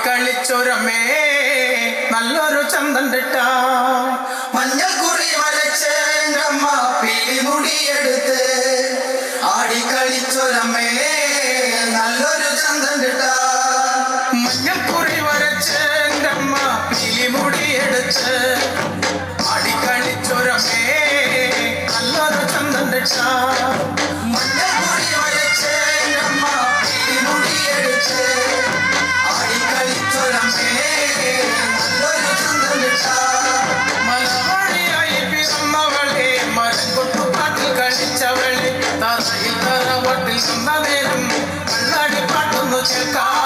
ആടിക്കളിച്ചൊരമേ നല്ലൊരു ചന്തണ്ടിട്ട മഞ്ഞക്കുറി വരച്ചേണ്ടമ്മ പിടിമുടിയെടുത്ത് ആടിക്കളിച്ചൊരമേ നല്ലൊരു ചന്തണ്ടിട്ട മഞ്ഞക്കുറി വരച്ചേണ്ടമ്മ പിലിമുടിയെടുത്ത് ആടിക്കളിച്ചൊരമേ നല്ലൊരു ചന്തണ്ടിട്ട ിൽ തറവട്ടിൽ നേരം കണ്ണാടി പാട്ടൊന്നു കേൾക്കാം.